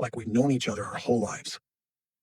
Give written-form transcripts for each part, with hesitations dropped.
like we've known each other our whole lives.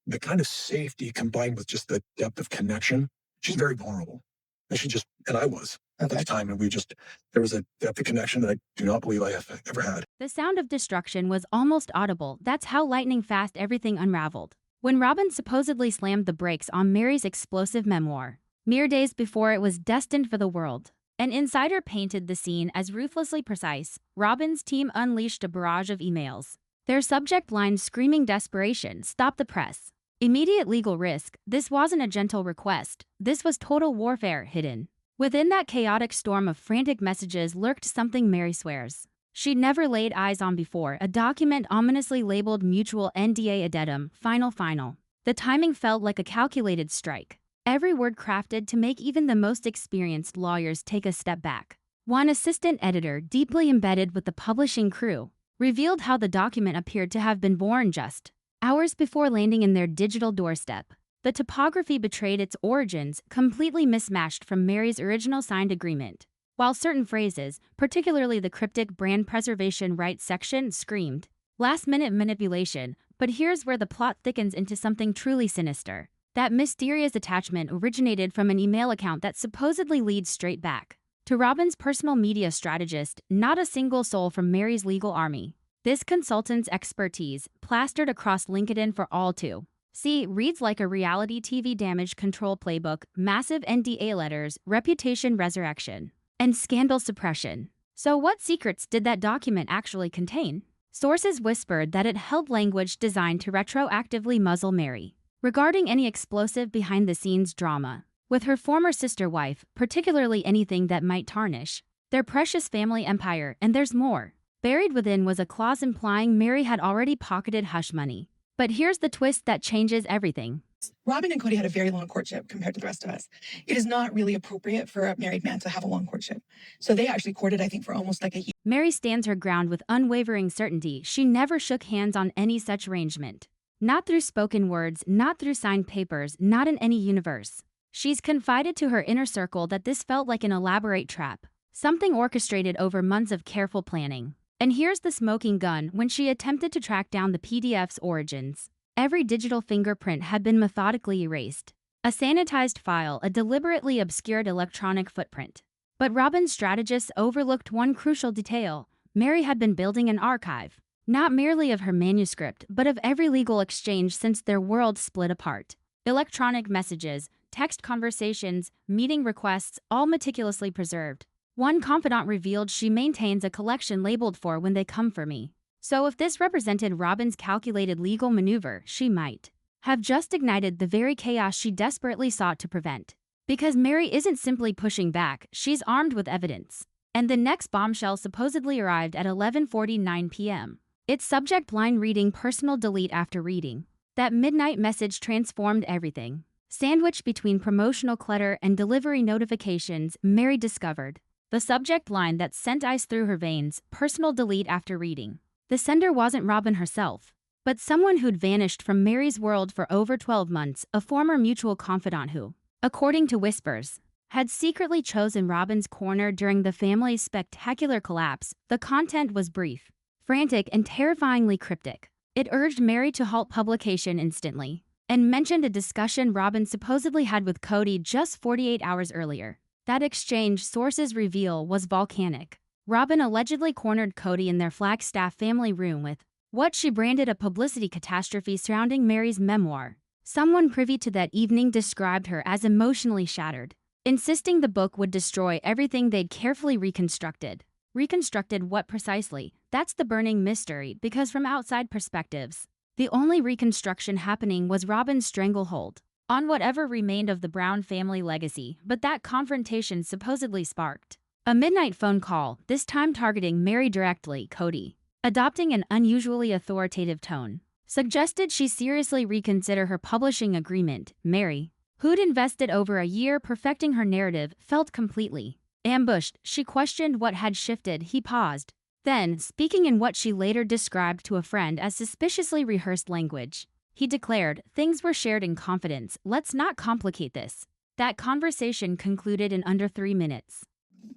The kind of safety combined with just the depth of connection, she's very vulnerable. And I was at the time, and there was a depth of connection that I do not believe I have ever had. The sound of destruction was almost audible. That's how lightning fast everything unraveled. When Robyn supposedly slammed the brakes on Meri's explosive memoir, mere days before it was destined for the world, an insider painted the scene as ruthlessly precise. Robyn's team unleashed a barrage of emails. Their subject line screaming desperation, "Stop the press." Immediate legal risk. This wasn't a gentle request. This was total warfare hidden. Within that chaotic storm of frantic messages lurked something Meri swears she'd never laid eyes on before, a document ominously labeled Mutual NDA Addendum, Final. The timing felt like a calculated strike. Every word crafted to make even the most experienced lawyers take a step back. One assistant editor, deeply embedded with the publishing crew, revealed how the document appeared to have been born just hours before landing in their digital doorstep. The typography betrayed its origins, completely mismatched from Meri's original signed agreement. While certain phrases, particularly the cryptic brand preservation rights section, screamed last-minute manipulation, but here's where the plot thickens into something truly sinister. That mysterious attachment originated from an email account that supposedly leads straight back to Robyn's personal media strategist, not a single soul from Meri's legal army. This consultant's expertise, plastered across LinkedIn for all to see, reads like a reality TV damage control playbook: massive NDA letters, reputation resurrection, and scandal suppression. So what secrets did that document actually contain? Sources whispered that it held language designed to retroactively muzzle Meri regarding any explosive behind-the-scenes drama with her former sister wife, particularly anything that might tarnish their precious family empire. And there's more. Buried within was a clause implying Meri had already pocketed hush money. But here's the twist that changes everything. Robyn and Cody had a very long courtship compared to the rest of us. It is not really appropriate for a married man to have a long courtship. So they actually courted, I think, for almost like a year. Meri stands her ground with unwavering certainty. She never shook hands on any such arrangement. Not through spoken words, not through signed papers, not in any universe. She's confided to her inner circle that this felt like an elaborate trap, something orchestrated over months of careful planning. And here's the smoking gun. When she attempted to track down the PDF's origins, every digital fingerprint had been methodically erased. A sanitized file, a deliberately obscured electronic footprint. But Robyn's strategists overlooked one crucial detail. Meri had been building an archive, not merely of her manuscript, but of every legal exchange since their worlds split apart. Electronic messages, text conversations, meeting requests, all meticulously preserved. One confidant revealed she maintains a collection labeled "For when they come for me." So if this represented Robyn's calculated legal maneuver, she might have just ignited the very chaos she desperately sought to prevent. Because Meri isn't simply pushing back, she's armed with evidence. And the next bombshell supposedly arrived at 11:49 p.m. Its subject line reading "Personal delete after reading." That midnight message transformed everything. Sandwiched between promotional clutter and delivery notifications, Meri discovered the subject line that sent ice through her veins: "Personal delete after reading." The sender wasn't Robyn herself, but someone who'd vanished from Meri's world for over 12 months, a former mutual confidant who, according to whispers, had secretly chosen Robyn's corner during the family's spectacular collapse. The content was brief, frantic, and terrifyingly cryptic. It urged Meri to halt publication instantly, and mentioned a discussion Robyn supposedly had with Cody just 48 hours earlier. That exchange, sources reveal, was volcanic. Robyn allegedly cornered Cody in their Flagstaff family room with what she branded a publicity catastrophe surrounding Meri's memoir. Someone privy to that evening described her as emotionally shattered, insisting the book would destroy everything they'd carefully reconstructed. Reconstructed what precisely? That's the burning mystery, because from outside perspectives, the only reconstruction happening was Robyn's stranglehold on whatever remained of the Brown family legacy. But that confrontation supposedly sparked a midnight phone call, this time targeting Meri directly. Cody, adopting an unusually authoritative tone, suggested she seriously reconsider her publishing agreement. Meri, who'd invested over a year perfecting her narrative, felt completely ambushed. She questioned what had shifted. He paused. Then, speaking in what she later described to a friend as suspiciously rehearsed language, he declared, "Things were shared in confidence. Let's not complicate this." That conversation concluded in under 3 minutes.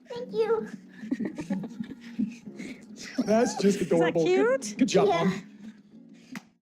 Thank you. That's just adorable. Is that cute? Good job, Yeah. Mom.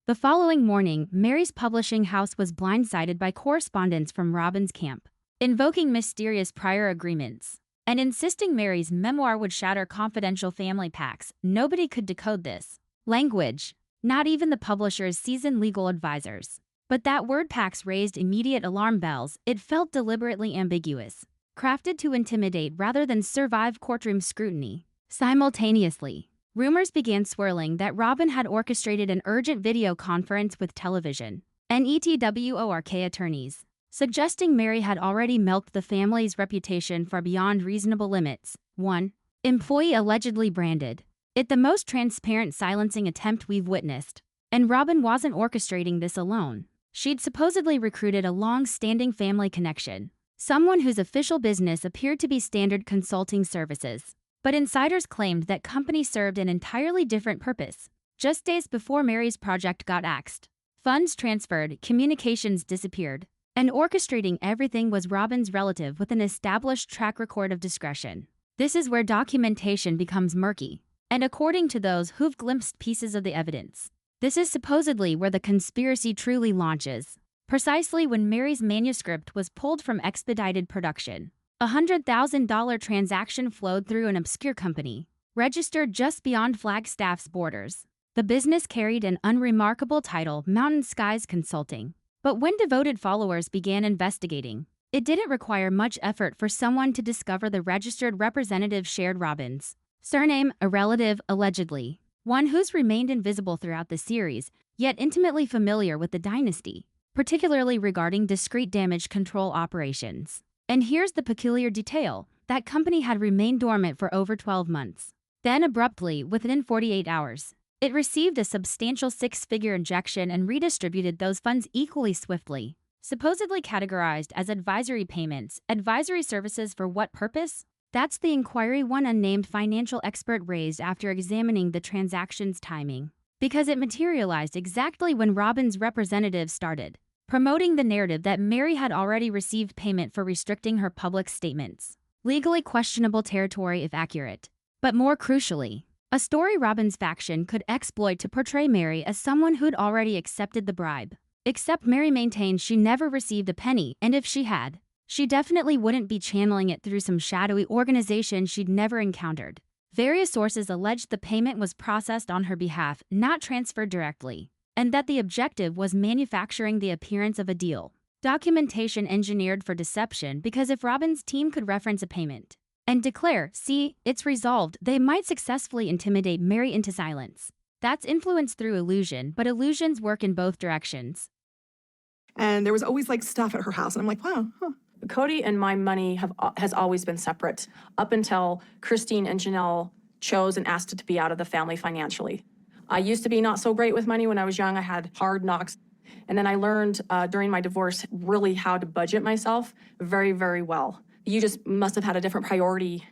The following morning, Meri's publishing house was blindsided by correspondence from Robyn's camp, invoking mysterious prior agreements and insisting Meri's memoir would shatter confidential family pacts. Nobody could decode this language, not even the publisher's seasoned legal advisors. But that word pacts raised immediate alarm bells. It felt deliberately ambiguous, crafted to intimidate rather than survive courtroom scrutiny. Simultaneously, rumors began swirling that Robyn had orchestrated an urgent video conference with television and network attorneys, suggesting Meri had already milked the family's reputation far beyond reasonable limits. 1. Employee allegedly branded it the most transparent silencing attempt we've witnessed. And Robyn wasn't orchestrating this alone. She'd supposedly recruited a long-standing family connection, someone whose official business appeared to be standard consulting services. But insiders claimed that company served an entirely different purpose. Just days before Meri's project got axed, funds transferred, communications disappeared, and orchestrating everything was Robyn's relative with an established track record of discretion. This is where documentation becomes murky. And according to those who've glimpsed pieces of the evidence, this is supposedly where the conspiracy truly launches. Precisely when Meri's manuscript was pulled from expedited production, a $100,000 transaction flowed through an obscure company, registered just beyond Flagstaff's borders. The business carried an unremarkable title, Mountain Skies Consulting. But when devoted followers began investigating, it didn't require much effort for someone to discover the registered representative shared Robyn's surname, a relative, allegedly, one who's remained invisible throughout the series, yet intimately familiar with the dynasty, particularly regarding discrete damage control operations. And here's the peculiar detail: that company had remained dormant for over 12 months. Then abruptly, within 48 hours, it received a substantial six-figure injection and redistributed those funds equally swiftly, supposedly categorized as advisory payments. Advisory services for what purpose? That's the inquiry one unnamed financial expert raised after examining the transaction's timing. Because it materialized exactly when Robyn's representative started promoting the narrative that Meri had already received payment for restricting her public statements. Legally questionable territory if accurate. But more crucially, a story Robyn's faction could exploit to portray Meri as someone who'd already accepted the bribe. Except Meri maintained she never received a penny, and if she had, she definitely wouldn't be channeling it through some shadowy organization she'd never encountered. Various sources alleged the payment was processed on her behalf, not transferred directly, and that the objective was manufacturing the appearance of a deal. Documentation engineered for deception, because if Robyn's team could reference a payment and declare, "See, it's resolved," they might successfully intimidate Meri into silence. That's influence through illusion, but illusions work in both directions. And there was always like stuff at her house, and I'm like, wow, Cody and my money has always been separate up until Christine and Janelle chose and asked it to be out of the family financially. I used to be not so great with money when I was young. I had hard knocks. And then I learned during my divorce really how to budget myself very, very well. You just must have had a different priority.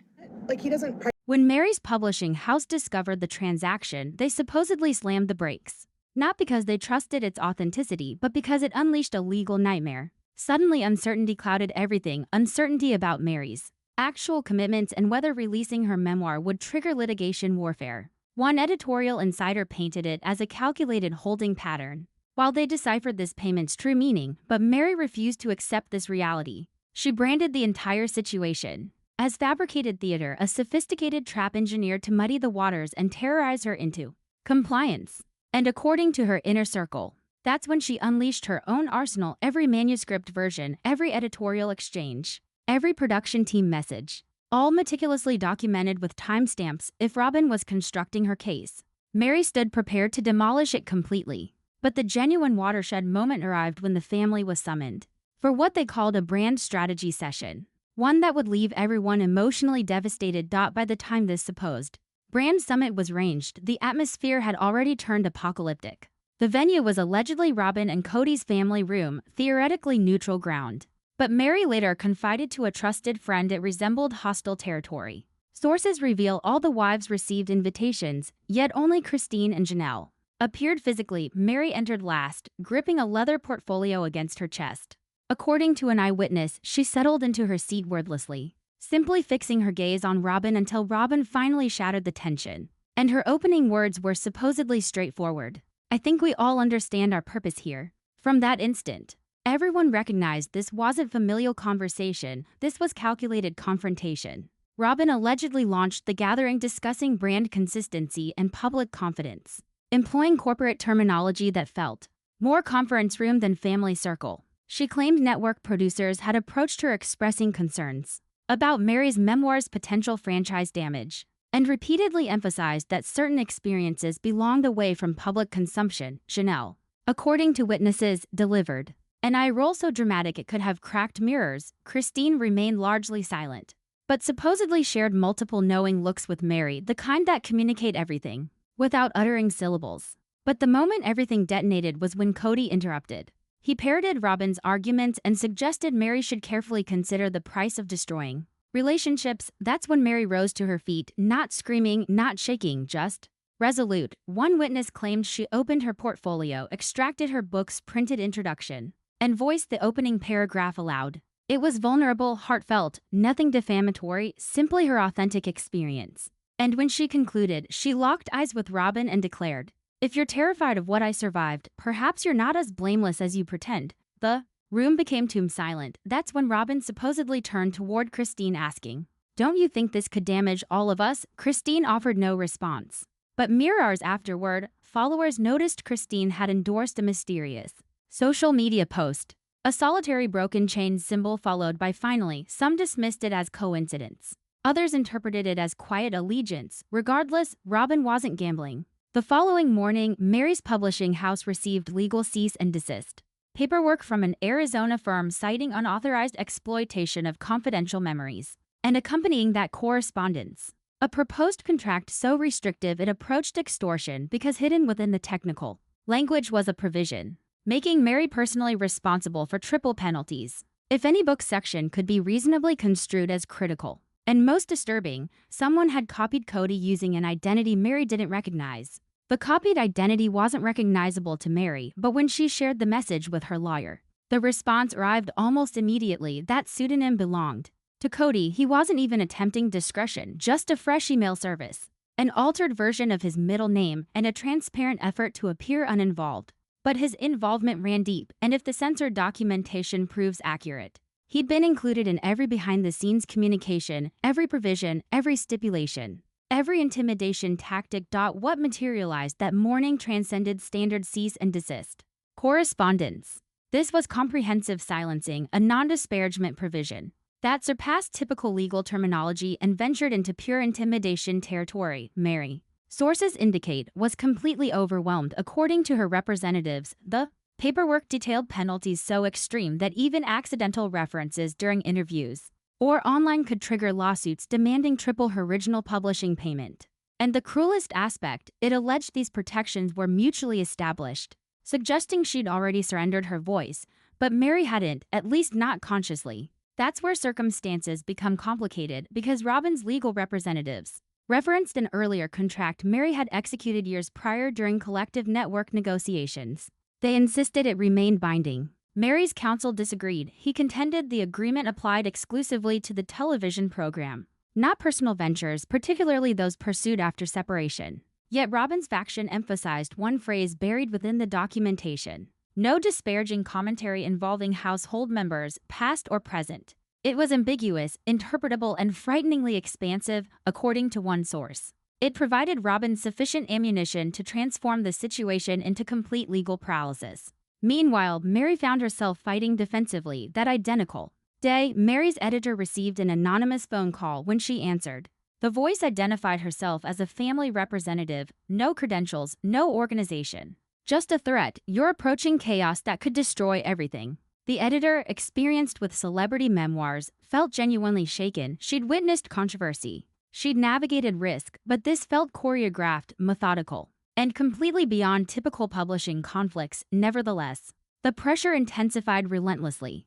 like he doesn't. When Meri's publishing house discovered the transaction, they supposedly slammed the brakes. Not because they trusted its authenticity, but because it unleashed a legal nightmare. Suddenly, uncertainty clouded everything. Uncertainty about Meri's actual commitments and whether releasing her memoir would trigger litigation warfare. One editorial insider painted it as a calculated holding pattern, while they deciphered this payment's true meaning. But Meri refused to accept this reality. She branded the entire situation as fabricated theater, a sophisticated trap engineered to muddy the waters and terrorize her into compliance. And according to her inner circle, that's when she unleashed her own arsenal. Every manuscript version, every editorial exchange, every production team message, all meticulously documented with timestamps. If Robyn was constructing her case, Meri stood prepared to demolish it completely. But the genuine watershed moment arrived when the family was summoned for what they called a brand strategy session, one that would leave everyone emotionally devastated. By the time this supposed brand summit was arranged, the atmosphere had already turned apocalyptic. The venue was allegedly Robyn and Cody's family room, theoretically neutral ground. But Meri later confided to a trusted friend it resembled hostile territory. Sources reveal all the wives received invitations, yet only Christine and Janelle appeared physically. Meri entered last, gripping a leather portfolio against her chest. According to an eyewitness, she settled into her seat wordlessly, simply fixing her gaze on Robyn until Robyn finally shattered the tension. And her opening words were supposedly straightforward. I think we all understand our purpose here. From that instant, everyone recognized this wasn't familial conversation, this was calculated confrontation. Robyn allegedly launched the gathering discussing brand consistency and public confidence, employing corporate terminology that felt more conference room than family circle. She claimed network producers had approached her expressing concerns about Meri's Memoir's potential franchise damage, and repeatedly emphasized that certain experiences belonged away from public consumption. Chanel, according to witnesses, delivered an eye roll so dramatic it could have cracked mirrors. Christine remained largely silent, but supposedly shared multiple knowing looks with Meri, the kind that communicate everything without uttering syllables. But the moment everything detonated was when Cody interrupted. He parroted Robyn's arguments and suggested Meri should carefully consider the price of destroying relationships. That's when Meri rose to her feet, not screaming, not shaking, just resolute. One witness claimed she opened her portfolio, extracted her book's printed introduction, and voiced the opening paragraph aloud. It was vulnerable, heartfelt, nothing defamatory, simply her authentic experience. And when she concluded, she locked eyes with Robyn and declared, "If you're terrified of what I survived, perhaps you're not as blameless as you pretend." The room became tomb silent. That's when Robyn supposedly turned toward Christine asking, "Don't you think this could damage all of us?" Christine offered no response. But mere hours afterward, followers noticed Christine had endorsed a mysterious social media post, a solitary broken chain symbol followed by "finally." Some dismissed it as coincidence. Others interpreted it as quiet allegiance. Regardless, Robyn wasn't gambling. The following morning, Meri's publishing house received legal cease and desist paperwork from an Arizona firm citing unauthorized exploitation of confidential memories, and accompanying that correspondence, a proposed contract so restrictive it approached extortion because hidden within the technical language was a provision, making Meri personally responsible for triple penalties if any book section could be reasonably construed as critical. And most disturbing, someone had copied Cody using an identity Meri didn't recognize. The copied identity wasn't recognizable to Meri, but when she shared the message with her lawyer, the response arrived almost immediately. That pseudonym belonged to Cody. He wasn't even attempting discretion, just a fresh email service, an altered version of his middle name, and a transparent effort to appear uninvolved. But his involvement ran deep, and if the censored documentation proves accurate, he'd been included in every behind-the-scenes communication, every provision, every stipulation, every intimidation tactic. What materialized that morning transcended standard cease and desist correspondence. This was comprehensive silencing, a non-disparagement provision that surpassed typical legal terminology and ventured into pure intimidation territory. Meri, sources indicate, was completely overwhelmed. According to her representatives, the paperwork detailed penalties so extreme that even accidental references during interviews or online could trigger lawsuits demanding triple her original publishing payment. And the cruelest aspect, it alleged these protections were mutually established, suggesting she'd already surrendered her voice, but Meri hadn't, at least not consciously. That's where circumstances become complicated because Robyn's legal representatives referenced an earlier contract Meri had executed years prior during collective network negotiations. They insisted it remained binding. Meri's counsel disagreed. He contended the agreement applied exclusively to the television program, not personal ventures, particularly those pursued after separation. Yet Robyn's faction emphasized one phrase buried within the documentation: no disparaging commentary involving household members, past or present. It was ambiguous, interpretable, and frighteningly expansive, according to one source. It provided Robyn sufficient ammunition to transform the situation into complete legal paralysis. Meanwhile, Meri found herself fighting defensively. That identical day, Meri's editor received an anonymous phone call. When she answered, the voice identified herself as a family representative, no credentials, no organization. Just a threat. You're approaching chaos that could destroy everything. The editor, experienced with celebrity memoirs, felt genuinely shaken. She'd witnessed controversy. She'd navigated risk, but this felt choreographed, methodical, and completely beyond typical publishing conflicts. Nevertheless, the pressure intensified relentlessly.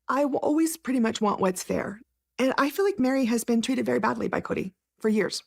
I will always pretty much want what's fair. And I feel like Meri has been treated very badly by Cody for years.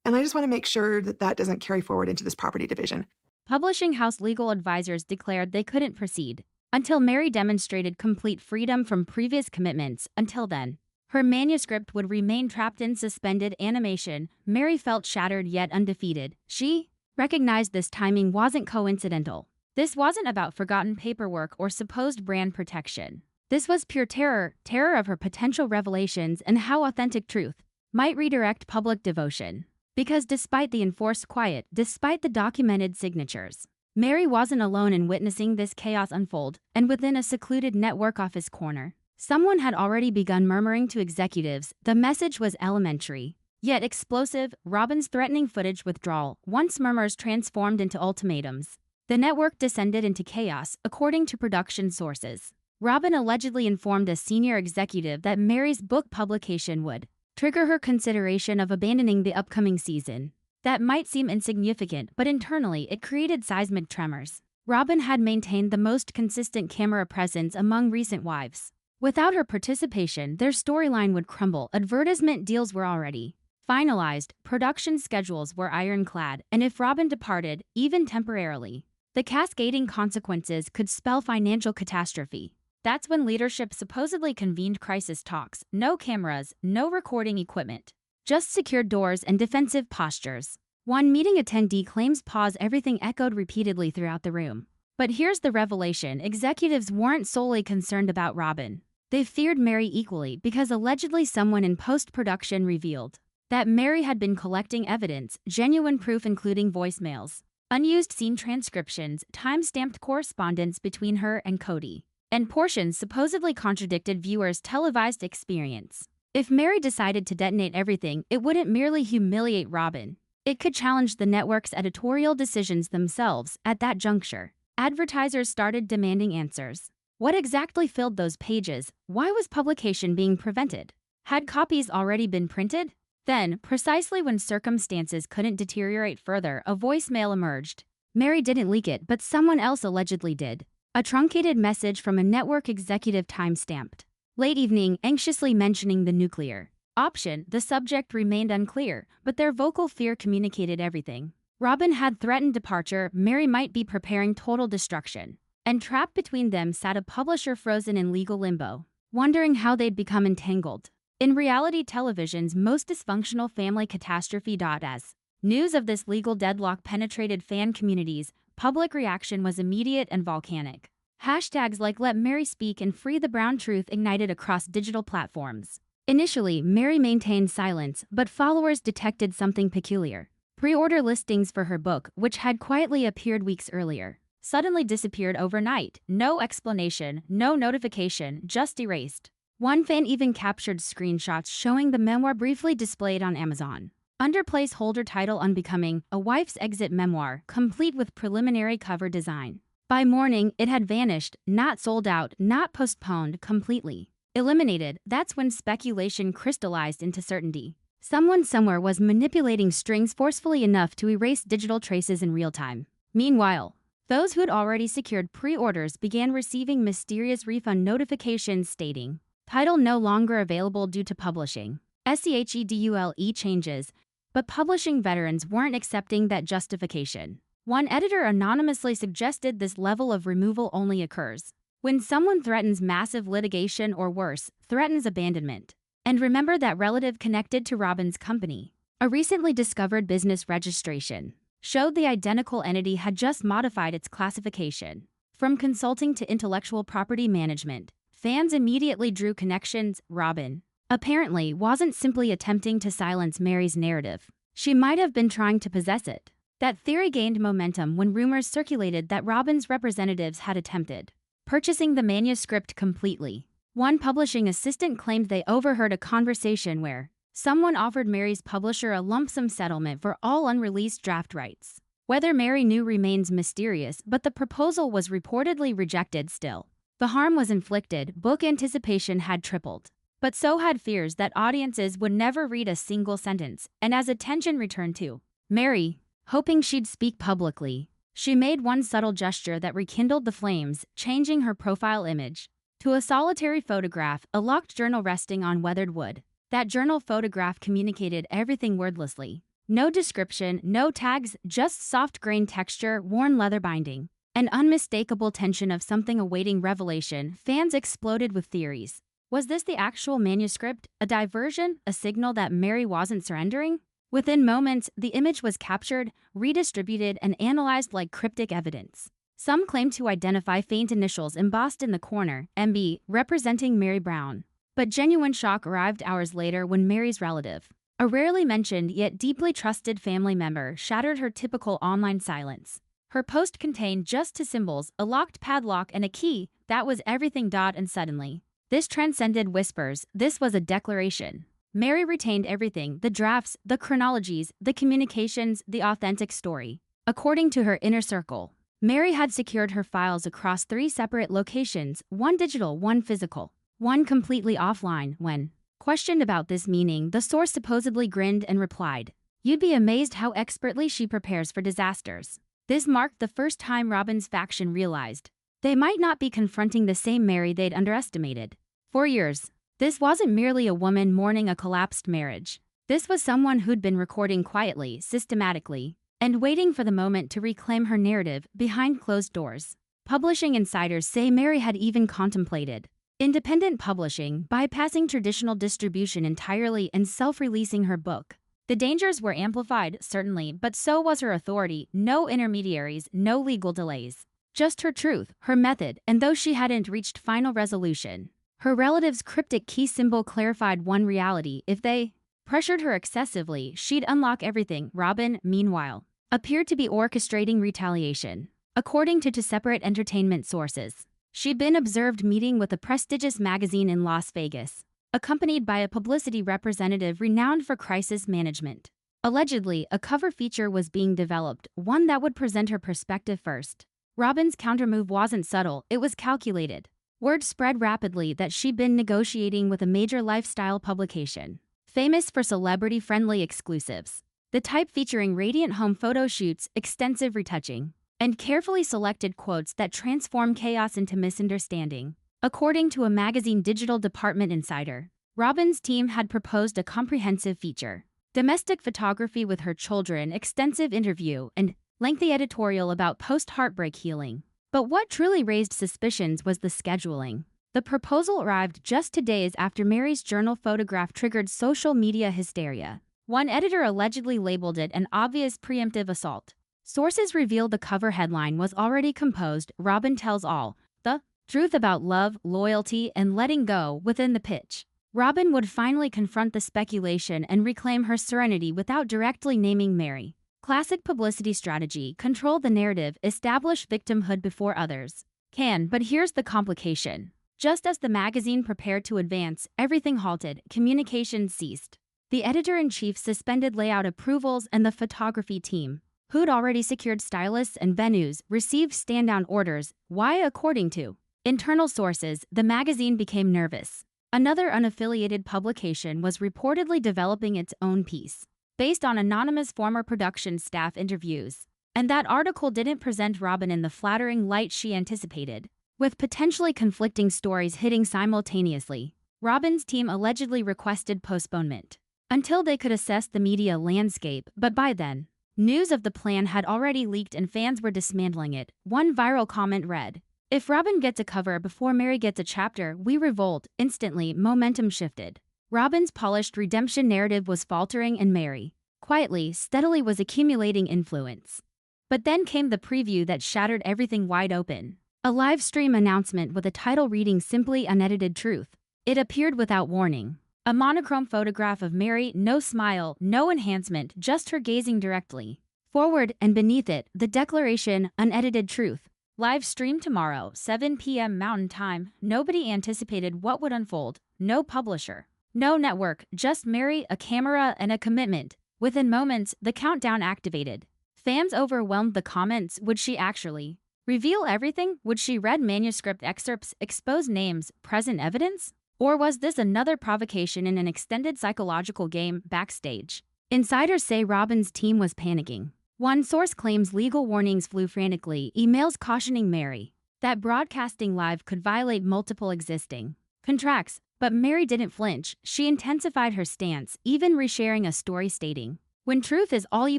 And I just want to make sure that that doesn't carry forward into this property division. Publishing house legal advisors declared they couldn't proceed until Meri demonstrated complete freedom from previous commitments. Until then, her manuscript would remain trapped in suspended animation. Meri felt shattered yet undefeated. She recognized this timing wasn't coincidental. This wasn't about forgotten paperwork or supposed brand protection. This was pure terror of her potential revelations and how authentic truth might redirect public devotion. Because despite the enforced quiet, despite the documented signatures, Meri wasn't alone in witnessing this chaos unfold, and within a secluded network office corner, someone had already begun murmuring to executives. The message was elementary, yet explosive. Robyn's threatening footage withdrawal, once murmurs transformed into ultimatums. The network descended into chaos, according to production sources. Robyn allegedly informed a senior executive that Meri's book publication would trigger her consideration of abandoning the upcoming season. That might seem insignificant, but internally it created seismic tremors. Robyn had maintained the most consistent camera presence among recent wives. Without her participation, their storyline would crumble. Advertisement deals were already finalized, production schedules were ironclad, and if Robyn departed, even temporarily, the cascading consequences could spell financial catastrophe. That's when leadership supposedly convened crisis talks. No cameras, no recording equipment, just secured doors and defensive postures. One meeting attendee claims pause. Everything echoed repeatedly throughout the room. But here's the revelation. Executives weren't solely concerned about Robyn. They feared Meri equally because allegedly someone in post-production revealed that Meri had been collecting evidence, genuine proof including voicemails, unused scene transcriptions, time-stamped correspondence between her and Cody, and portions supposedly contradicted viewers' televised experience. If Meri decided to detonate everything, it wouldn't merely humiliate Robyn. It could challenge the network's editorial decisions themselves. At that juncture, advertisers started demanding answers. What exactly filled those pages? Why was publication being prevented? Had copies already been printed? Then, precisely when circumstances couldn't deteriorate further, a voicemail emerged. Meri didn't leak it, but someone else allegedly did. A truncated message from a network executive time-stamped. Late evening, anxiously mentioning the nuclear option. The subject remained unclear, but their vocal fear communicated everything. Robyn had threatened departure. Meri might be preparing total destruction. And trapped between them sat a publisher frozen in legal limbo, wondering how they'd become entangled. In reality television's most dysfunctional family catastrophe. As news of this legal deadlock penetrated fan communities, public reaction was immediate and volcanic. Hashtags like "Let Meri Speak" and "Free the Brown Truth" ignited across digital platforms. Initially, Meri maintained silence, but followers detected something peculiar. Pre-order listings for her book, which had quietly appeared weeks earlier, suddenly disappeared overnight. No explanation, no notification, just erased. One fan even captured screenshots showing the memoir briefly displayed on Amazon. Under placeholder title "Unbecoming: A Wife's Exit Memoir," complete with preliminary cover design. By morning, it had vanished, not sold out, not postponed, completely eliminated. That's when speculation crystallized into certainty. Someone somewhere was manipulating strings forcefully enough to erase digital traces in real time. Meanwhile, those who'd already secured pre-orders began receiving mysterious refund notifications stating, "Title no longer available due to publishing schedule changes," but publishing veterans weren't accepting that justification. One editor anonymously suggested this level of removal only occurs when someone threatens massive litigation or worse, threatens abandonment. And remember that relative connected to Robyn's company. A recently discovered business registration showed the identical entity had just modified its classification from consulting to intellectual property management. Fans immediately drew connections. Robyn apparently wasn't simply attempting to silence Meri's narrative. She might have been trying to possess it. That theory gained momentum when rumors circulated that Robyn's representatives had attempted purchasing the manuscript completely. One publishing assistant claimed they overheard a conversation where someone offered Meri's publisher a lump sum settlement for all unreleased draft rights. Whether Meri knew remains mysterious, but the proposal was reportedly rejected still. The harm was inflicted, book anticipation had tripled. But so had fears that audiences would never read a single sentence, and as attention returned to Meri, hoping she'd speak publicly, she made one subtle gesture that rekindled the flames, changing her profile image to a solitary photograph, a locked journal resting on weathered wood. That journal photograph communicated everything wordlessly. No description, no tags, just soft grain texture, worn leather binding. An unmistakable tension of something awaiting revelation. Fans exploded with theories. Was this the actual manuscript? A diversion? A signal that Meri wasn't surrendering? Within moments, the image was captured, redistributed, and analyzed like cryptic evidence. Some claimed to identify faint initials embossed in the corner, MB, representing Meri Brown. But genuine shock arrived hours later when Mary's relative, a rarely mentioned yet deeply trusted family member, shattered her typical online silence. Her post contained just two symbols, a locked padlock and a key. That was everything. And suddenly, this transcended whispers. This was a declaration. Meri retained everything: the drafts, the chronologies, the communications, the authentic story. According to her inner circle, Meri had secured her files across 3 separate locations, one digital, one physical, one completely offline. When questioned about this meaning, the source supposedly grinned and replied, "You'd be amazed how expertly she prepares for disasters." This marked the first time Robyn's faction realized they might not be confronting the same Meri they'd underestimated. For years, this wasn't merely a woman mourning a collapsed marriage. This was someone who'd been recording quietly, systematically, and waiting for the moment to reclaim her narrative behind closed doors. Publishing insiders say Meri had even contemplated independent publishing, bypassing traditional distribution entirely and self-releasing her book. The dangers were amplified, certainly, but so was her authority. No intermediaries, no legal delays. Just her truth, her method, and though she hadn't reached final resolution, her relative's cryptic key symbol clarified one reality: if they pressured her excessively, she'd unlock everything. Robyn, meanwhile, appeared to be orchestrating retaliation. According to 2 separate entertainment sources, she'd been observed meeting with a prestigious magazine in Las Vegas, accompanied by a publicity representative renowned for crisis management. Allegedly, a cover feature was being developed, one that would present her perspective first. Robyn's countermove wasn't subtle, it was calculated. Word spread rapidly that she'd been negotiating with a major lifestyle publication, famous for celebrity-friendly exclusives, the type featuring radiant home photo shoots, extensive retouching, and carefully selected quotes that transform chaos into misunderstanding. According to a magazine digital department insider, Robyn's team had proposed a comprehensive feature: domestic photography with her children, extensive interview, and lengthy editorial about post-heartbreak healing. But what truly raised suspicions was the scheduling. The proposal arrived just 2 days after Mary's journal photograph triggered social media hysteria. One editor allegedly labeled it an obvious preemptive assault. Sources revealed the cover headline was already composed: Robyn tells all, the truth about love, loyalty, and letting go within the pitch. Robyn would finally confront the speculation and reclaim her serenity without directly naming Meri. Classic publicity strategy: control the narrative, establish victimhood before others can. But here's the complication. Just as the magazine prepared to advance, everything halted, communications ceased. The editor-in-chief suspended layout approvals, and the photography team, who'd already secured stylists and venues, received stand-down orders. Why? According to internal sources, the magazine became nervous. Another unaffiliated publication was reportedly developing its own piece, based on anonymous former production staff interviews. And that article didn't present Robyn in the flattering light she anticipated, with potentially conflicting stories hitting simultaneously. Robyn's team allegedly requested postponement until they could assess the media landscape, but by then, news of the plan had already leaked and fans were dismantling it. One viral comment read, "If Robyn gets a cover before Meri gets a chapter, we revolt." Instantly, momentum shifted. Robyn's polished redemption narrative was faltering, and Meri, quietly, steadily, was accumulating influence. But then came the preview that shattered everything wide open. A live stream announcement with a title reading simply "Unedited Truth." It appeared without warning. A monochrome photograph of Meri, no smile, no enhancement, just her gazing directly forward, and beneath it, the declaration, "Unedited Truth." Live stream tomorrow, 7 p.m. Mountain Time. Nobody anticipated what would unfold. No publisher, no network, just Meri, a camera, and a commitment. Within moments, the countdown activated. Fans overwhelmed the comments. Would she actually reveal everything? Would she read manuscript excerpts, expose names, present evidence? Or was this another provocation in an extended psychological game backstage? Insiders say Robyn's team was panicking. One source claims legal warnings flew frantically, emails cautioning Meri that broadcasting live could violate multiple existing contracts. But Meri didn't flinch. She intensified her stance, even resharing a story stating, "When truth is all you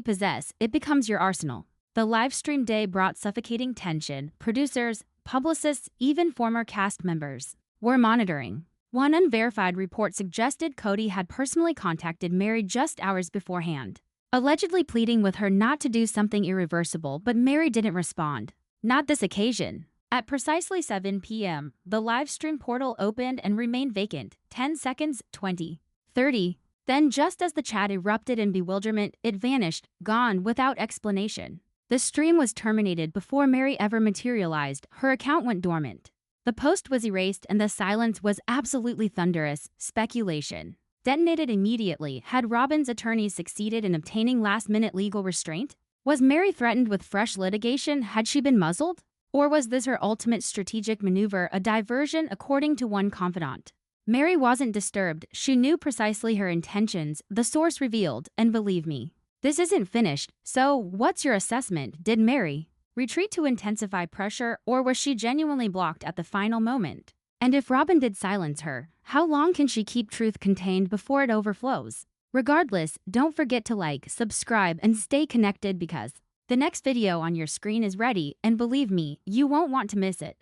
possess, it becomes your arsenal." The livestream day brought suffocating tension. Producers, publicists, even former cast members were monitoring. One unverified report suggested Cody had personally contacted Meri just hours beforehand, allegedly pleading with her not to do something irreversible, but Meri didn't respond. Not this occasion. At precisely 7 p.m., the livestream portal opened and remained vacant. 10 seconds, 20, 30. Then just as the chat erupted in bewilderment, it vanished, gone without explanation. The stream was terminated before Meri ever materialized. Her account went dormant. The post was erased and the silence was absolutely thunderous. Speculation detonated immediately. Had Robyn's attorneys succeeded in obtaining last-minute legal restraint? Was Meri threatened with fresh litigation? Had she been muzzled? Or was this her ultimate strategic maneuver, a diversion, according to one confidant? Meri wasn't disturbed. She knew precisely her intentions, the source revealed, and believe me, this isn't finished. So, what's your assessment? Did Meri retreat to intensify pressure, or was she genuinely blocked at the final moment? And if Robyn did silence her, how long can she keep truth contained before it overflows? Regardless, don't forget to like, subscribe, and stay connected because the next video on your screen is ready, and believe me, you won't want to miss it.